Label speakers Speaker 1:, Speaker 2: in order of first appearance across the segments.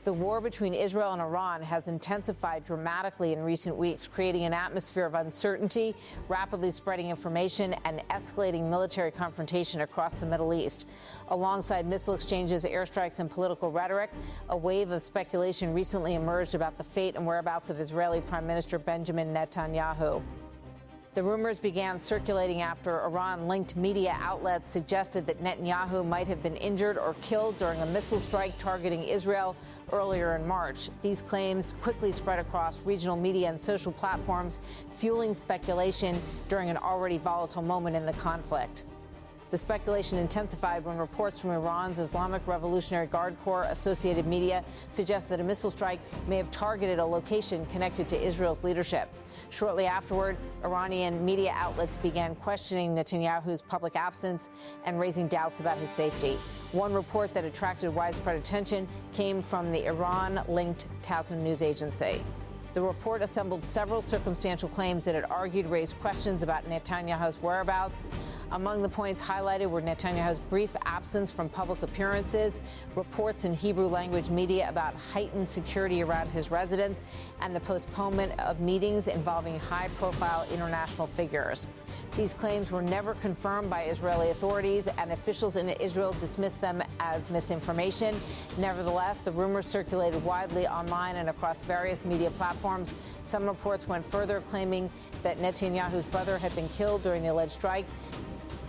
Speaker 1: The war between Israel and Iran has intensified dramatically in recent weeks, creating an atmosphere of uncertainty, rapidly spreading information, and escalating military confrontation across the Middle East. Alongside missile exchanges, airstrikes, and political rhetoric, a wave of speculation recently emerged about the fate and whereabouts of Israeli Prime Minister Benjamin Netanyahu. The rumors began circulating after Iran-linked media outlets suggested that Netanyahu might have been injured or killed during a missile strike targeting Israel earlier in March. These claims quickly spread across regional media and social platforms, fueling speculation during an already volatile moment in the conflict. The speculation intensified when reports from Iran's Islamic Revolutionary Guard Corps Associated Media suggest that a missile strike may have targeted a location connected to Israel's leadership. Shortly afterward, Iranian media outlets began questioning Netanyahu's public absence and raising doubts about his safety. One report that attracted widespread attention came from the Iran-linked Tasnim news agency. The report assembled several circumstantial claims that it argued raised questions about Netanyahu's whereabouts. Among the points highlighted were Netanyahu's brief absence from public appearances, reports in Hebrew language media about heightened security around his residence, and the postponement of meetings involving high-profile international figures. These claims were never confirmed by Israeli authorities, and officials in Israel dismissed them as misinformation. Nevertheless, the rumors circulated widely online and across various media platforms. Some reports went further, claiming that Netanyahu's brother had been killed during the alleged strike.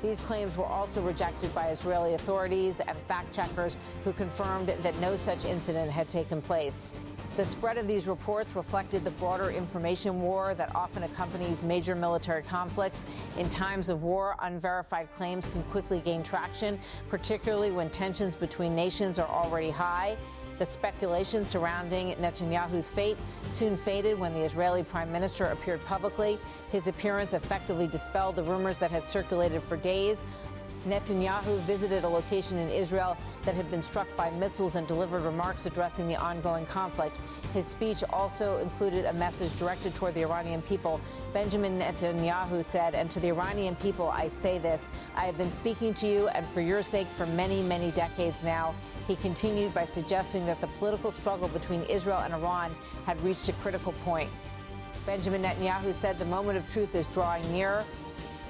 Speaker 1: These claims were also rejected by Israeli authorities and fact-checkers who confirmed that no such incident had taken place. The spread of these reports reflected the broader information war that often accompanies major military conflicts. In times of war, unverified claims can quickly gain traction, particularly when tensions between nations are already high. The speculation surrounding Netanyahu's fate soon faded when the Israeli prime minister appeared publicly. His appearance effectively dispelled the rumors that had circulated for days. Netanyahu visited a location in Israel that had been struck by missiles and delivered remarks addressing the ongoing conflict. His speech also included a message directed toward the Iranian people. Benjamin Netanyahu said, "And to the Iranian people, I say this, I have been speaking to you and for your sake for many, many decades now." He continued by suggesting that the political struggle between Israel and Iran had reached a critical point. Benjamin Netanyahu said the moment of truth is drawing near.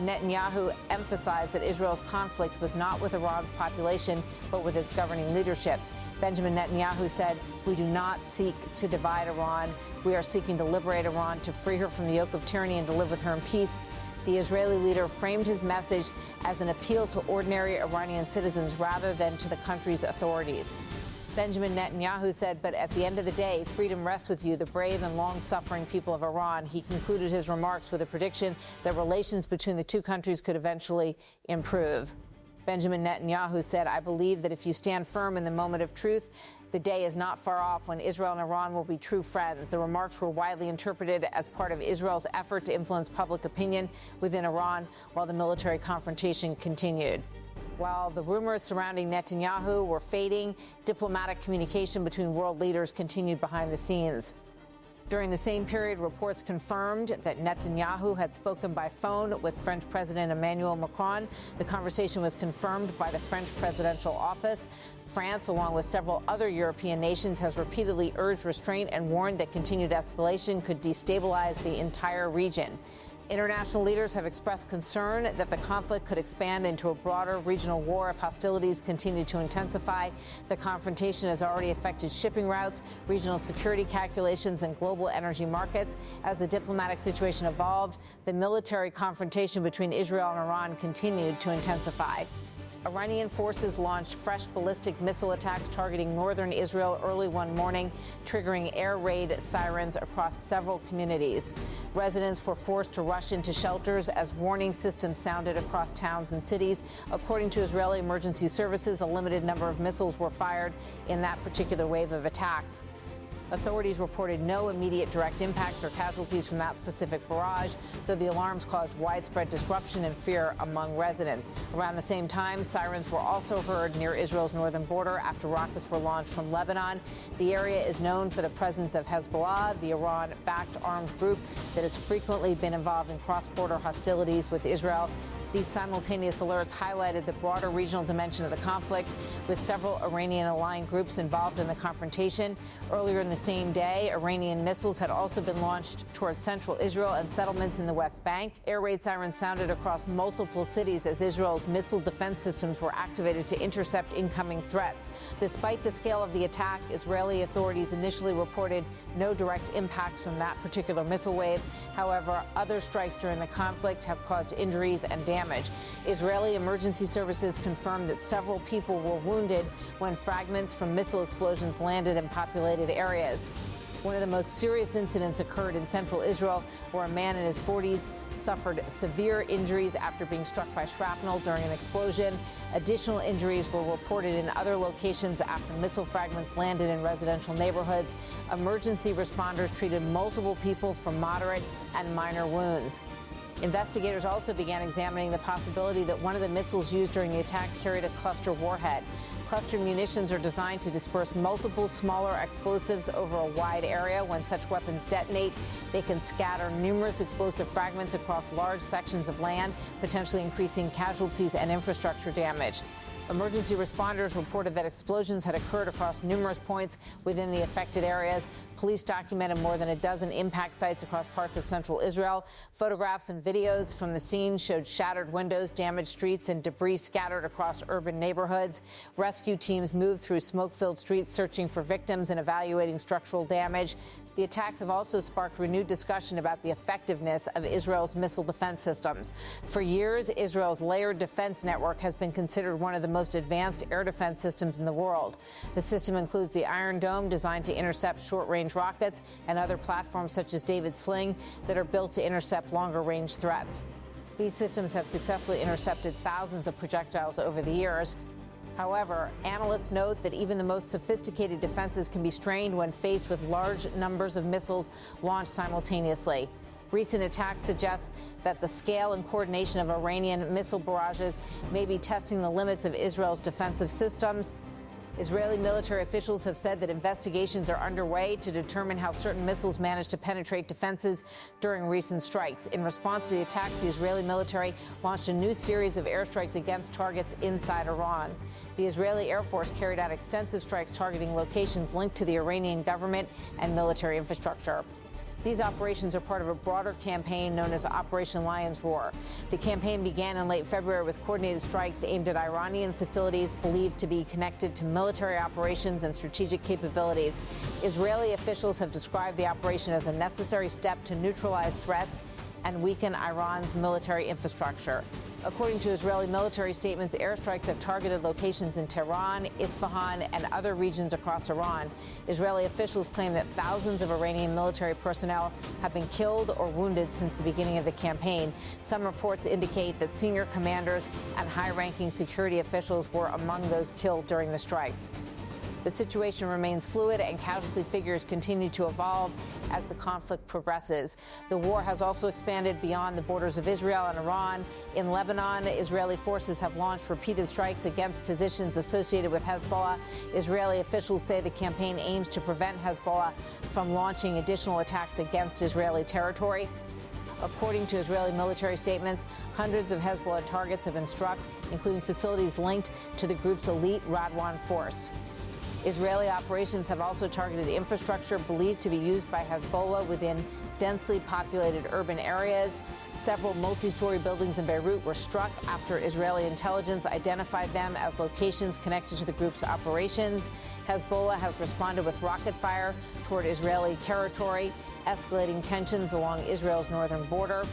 Speaker 1: Netanyahu emphasized that Israel's conflict was not with Iran's population, but with its governing leadership. Benjamin Netanyahu said, "We do not seek to divide Iran. We are seeking to liberate Iran, to free her from the yoke of tyranny and to live with her in peace." The Israeli leader framed his message as an appeal to ordinary Iranian citizens rather than to the country's authorities. Benjamin Netanyahu said, "But at the end of the day, freedom rests with you, the brave and long-suffering people of Iran." He concluded his remarks with a prediction that relations between the two countries could eventually improve. Benjamin Netanyahu said, "I believe that if you stand firm in the moment of truth, the day is not far off when Israel and Iran will be true friends." The remarks were widely interpreted as part of Israel's effort to influence public opinion within Iran while the military confrontation continued. While the rumors surrounding Netanyahu were fading, diplomatic communication between world leaders continued behind the scenes. During the same period, reports confirmed that Netanyahu had spoken by phone with French President Emmanuel Macron. The conversation was confirmed by the French presidential office. France, along with several other European nations, has repeatedly urged restraint and warned that continued escalation could destabilize the entire region. International leaders have expressed concern that the conflict could expand into a broader regional war if hostilities continue to intensify. The confrontation has already affected shipping routes, regional security calculations, and global energy markets. As the diplomatic situation evolved, the military confrontation between Israel and Iran continued to intensify. Iranian forces launched fresh ballistic missile attacks targeting northern Israel early one morning, triggering air raid sirens across several communities. Residents were forced to rush into shelters as warning systems sounded across towns and cities. According to Israeli emergency services, a limited number of missiles were fired in that particular wave of attacks. Authorities reported no immediate direct impacts or casualties from that specific barrage, though the alarms caused widespread disruption and fear among residents. Around the same time, sirens were also heard near Israel's northern border after rockets were launched from Lebanon. The area is known for the presence of Hezbollah, the Iran-backed armed group that has frequently been involved in cross-border hostilities with Israel. These simultaneous alerts highlighted the broader regional dimension of the conflict, with several Iranian-aligned groups involved in the confrontation. Earlier in the same day, Iranian missiles had also been launched towards central Israel and settlements in the West Bank. Air raid sirens sounded across multiple cities as Israel's missile defense systems were activated to intercept incoming threats. Despite the scale of the attack, Israeli authorities initially reported no direct impacts from that particular missile wave. However, other strikes during the conflict have caused injuries and damage. Israeli emergency services confirmed that several people were wounded when fragments from missile explosions landed in populated areas. One of the most serious incidents occurred in central Israel, where a man in his 40s suffered severe injuries after being struck by shrapnel during an explosion. Additional injuries were reported in other locations after missile fragments landed in residential neighborhoods. Emergency responders treated multiple people for moderate and minor wounds. Investigators also began examining the possibility that one of the missiles used during the attack carried a cluster warhead. Cluster munitions are designed to disperse multiple smaller explosives over a wide area. When such weapons detonate, they can scatter numerous explosive fragments across large sections of land, potentially increasing casualties and infrastructure damage. Emergency responders reported that explosions had occurred across numerous points within the affected areas. Police documented more than a dozen impact sites across parts of central Israel. Photographs and videos from the scene showed shattered windows, damaged streets, and debris scattered across urban neighborhoods. Rescue teams moved through smoke-filled streets searching for victims and evaluating structural damage. The attacks have also sparked renewed discussion about the effectiveness of Israel's missile defense systems. For years, Israel's layered defense network has been considered one of the most advanced air defense systems in the world. The system includes the Iron Dome, designed to intercept short-range rockets, and other platforms such as David Sling that are built to intercept longer-range threats. These systems have successfully intercepted thousands of projectiles over the years. However, analysts note that even the most sophisticated defenses can be strained when faced with large numbers of missiles launched simultaneously. Recent attacks suggest that the scale and coordination of Iranian missile barrages may be testing the limits of Israel's defensive systems. Israeli military officials have said that investigations are underway to determine how certain missiles managed to penetrate defenses during recent strikes. In response to the attacks, the Israeli military launched a new series of airstrikes against targets inside Iran. The Israeli Air Force carried out extensive strikes targeting locations linked to the Iranian government and military infrastructure. These operations are part of a broader campaign known as Operation Lion's Roar. The campaign began in late February with coordinated strikes aimed at Iranian facilities believed to be connected to military operations and strategic capabilities. Israeli officials have described the operation as a necessary step to neutralize threats and weaken Iran's military infrastructure. According to Israeli military statements, airstrikes have targeted locations in Tehran, Isfahan, and other regions across Iran. Israeli officials claim that thousands of Iranian military personnel have been killed or wounded since the beginning of the campaign. Some reports indicate that senior commanders and high-ranking security officials were among those killed during the strikes. The situation remains fluid, and casualty figures continue to evolve as the conflict progresses. The war has also expanded beyond the borders of Israel and Iran. In Lebanon, Israeli forces have launched repeated strikes against positions associated with Hezbollah. Israeli officials say the campaign aims to prevent Hezbollah from launching additional attacks against Israeli territory. According to Israeli military statements, hundreds of Hezbollah targets have been struck, including facilities linked to the group's elite Radwan force. Israeli operations have also targeted infrastructure believed to be used by Hezbollah within densely populated urban areas. Several multi-story buildings in Beirut were struck after Israeli intelligence identified them as locations connected to the group's operations. Hezbollah has responded with rocket fire toward Israeli territory, escalating tensions along Israel's northern border.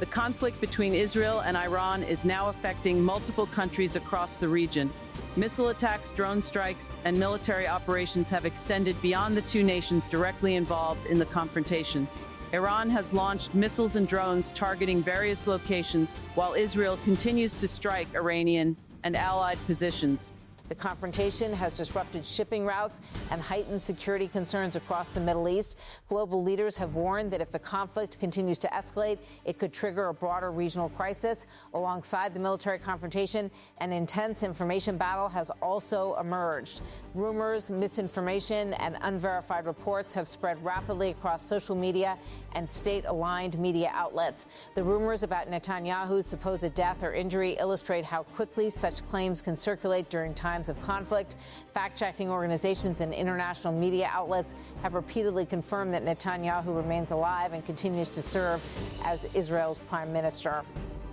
Speaker 2: The conflict between Israel and Iran is now affecting multiple countries across the region. Missile attacks, drone strikes, and military operations have extended beyond the two nations directly involved in the confrontation. Iran has launched missiles and drones targeting various locations, while Israel continues to strike Iranian and allied positions.
Speaker 1: The confrontation has disrupted shipping routes and heightened security concerns across the Middle East. Global leaders have warned that if the conflict continues to escalate, it could trigger a broader regional crisis. Alongside the military confrontation, an intense information battle has also emerged. Rumors, misinformation, and unverified reports have spread rapidly across social media and state-aligned media outlets. The rumors about Netanyahu's supposed death or injury illustrate how quickly such claims can circulate during times of conflict. Fact-checking organizations and international media outlets have repeatedly confirmed that Netanyahu remains alive and continues to serve as Israel's prime minister.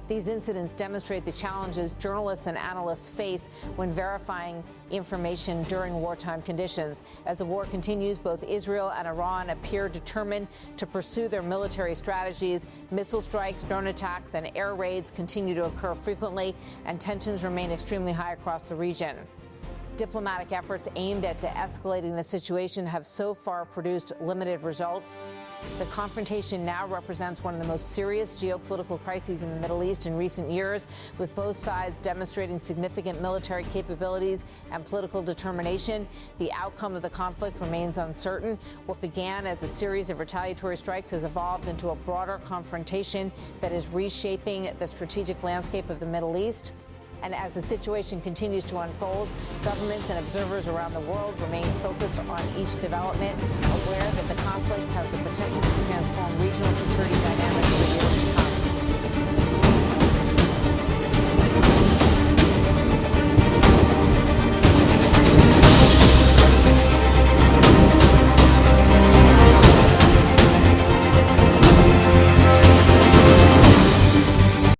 Speaker 1: These incidents demonstrate the challenges journalists and analysts face when verifying information during wartime conditions. As the war continues, both Israel and Iran appear determined to pursue their military strategies. Missile strikes, drone attacks, and air raids continue to occur frequently, and tensions remain extremely high across the region. Diplomatic efforts aimed at de-escalating the situation have so far produced limited results. The confrontation now represents one of the most serious geopolitical crises in the Middle East in recent years, with both sides demonstrating significant military capabilities and political determination. The outcome of the conflict remains uncertain. What began as a series of retaliatory strikes has evolved into a broader confrontation that is reshaping the strategic landscape of the Middle East. And as the situation continues to unfold, governments and observers around the world remain focused on each development, aware that the conflict has the potential to transform regional security